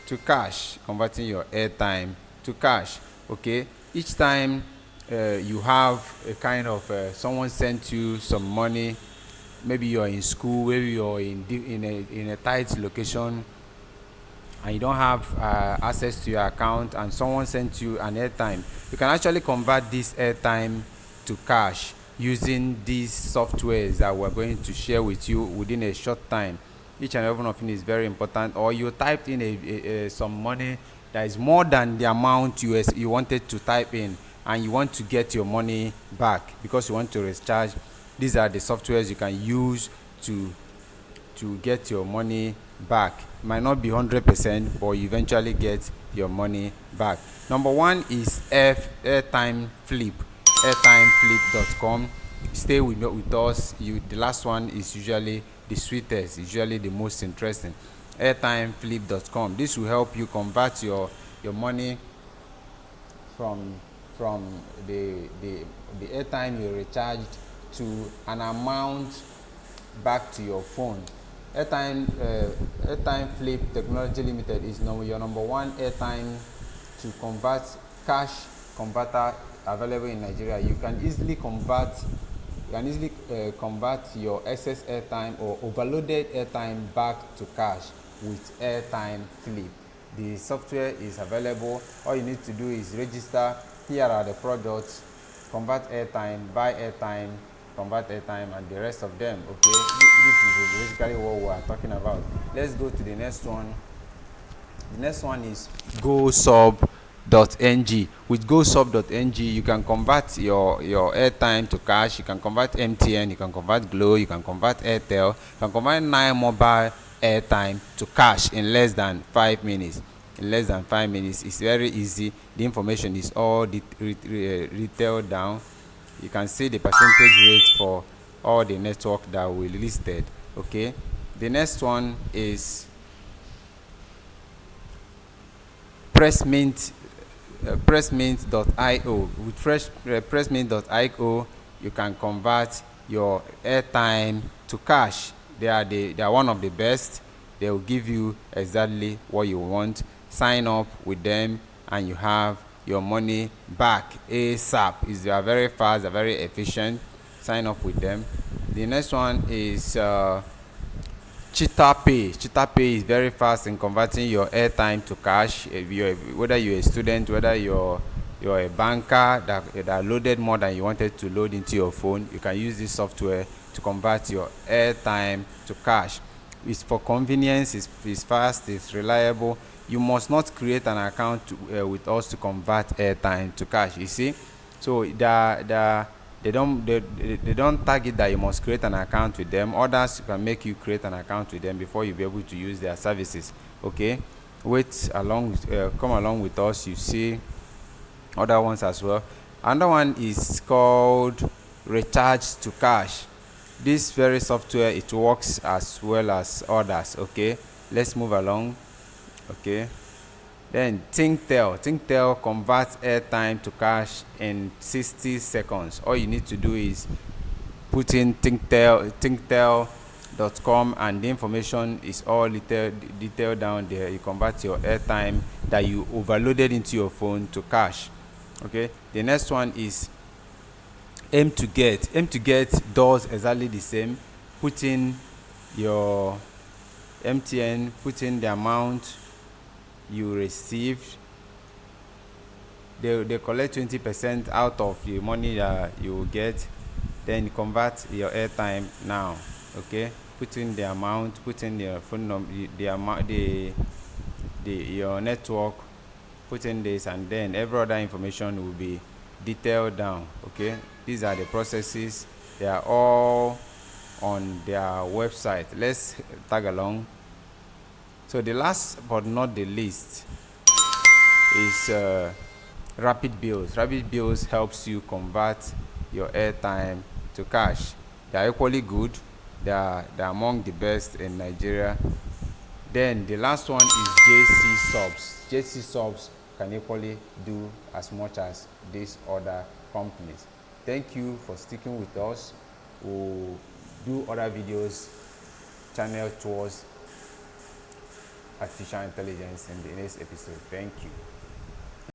to cash, converting your airtime to cash. Okay, each time you have a kind of someone sent you some money, maybe you're in school, maybe you're in a tight location, and you don't have access to your account, and someone sent you an airtime, you can actually convert this airtime to cash using these softwares that we're going to share with you within a short time. Each and every one of them is very important. Or you typed in some money that is more than the amount you wanted to type in, and you want to get your money back because you want to recharge. These are the softwares you can use to get your money back. It might not be 100%, but you eventually get your money back. Number one is Airtime Flip, airtimeflip.com. Stay with us. The last one is usually the sweetest, usually the most interesting. Airtimeflip.com. This will help you convert your money from the airtime you recharged to an amount back to your phone. Airtime Flip Technology Limited is your number one airtime to convert cash converter available in Nigeria. You can easily convert your excess airtime or overloaded airtime back to cash with Airtime Flip. The software is available. All you need to do is register. Here are the products: convert airtime, buy airtime, convert airtime, and the rest of them. Okay, this is basically what we are talking about. Let's go to the next one. The next one is Gosub.ng. With Gosub.ng, you can convert your airtime to cash. You can convert MTN, you can convert Glo, you can convert Airtel, you can convert 9 mobile airtime to cash in less than 5 minutes. In less than 5 minutes, it's very easy. The information is all retailed down. You can see the percentage rate for all the network that we listed. Okay, the next one is Prestmit, Prestmit.io. With Prestmit.io, you can convert your airtime to cash. They are one of the best. They will give you exactly what you want. Sign up with them, and you have your money back ASAP. They are very fast, they're very efficient. Sign up with them. The next one is Cheetahpay. Cheetahpay is very fast in converting your airtime to cash. Whether you're a student, whether you're a banker that loaded more than you wanted to load into your phone, you can use this software to convert your airtime to cash. It's for convenience, it's fast, it's reliable. You must not create an account with us to convert airtime to cash. You see, so they don't target that you must create an account with them. Others can make you create an account with them before you be able to use their services. Okay, come along with us. You see other ones as well. Another one is called Recharge to Cash. This very software, it works as well as others. Okay, let's move along. Okay, then Tingtel converts airtime to cash in 60 seconds. All you need to do is put in Tingtel.com, and the information is all detailed down there. You convert your airtime that you overloaded into your phone to cash. Okay, the next one is Aimtoget. Aimtoget does exactly the same. Put in your MTN, put in the amount you received. They collect 20% out of the money that you will get. Then you convert your airtime now. Okay, put in the amount, put in your phone number, the amount, your network, put in this, and then every other information will be detailed down. Okay, these are the processes. They are all on their website. Let's tag along. So the last but not the least is Rapid Bills. Rapid Bills helps you convert your airtime to cash. They are equally good. They are among the best in Nigeria. Then the last one is JC Subs. JC Subs can equally do as much as these other companies. Thank you for sticking with us. We'll do other videos channel towards artificial intelligence in the next episode. Thank you.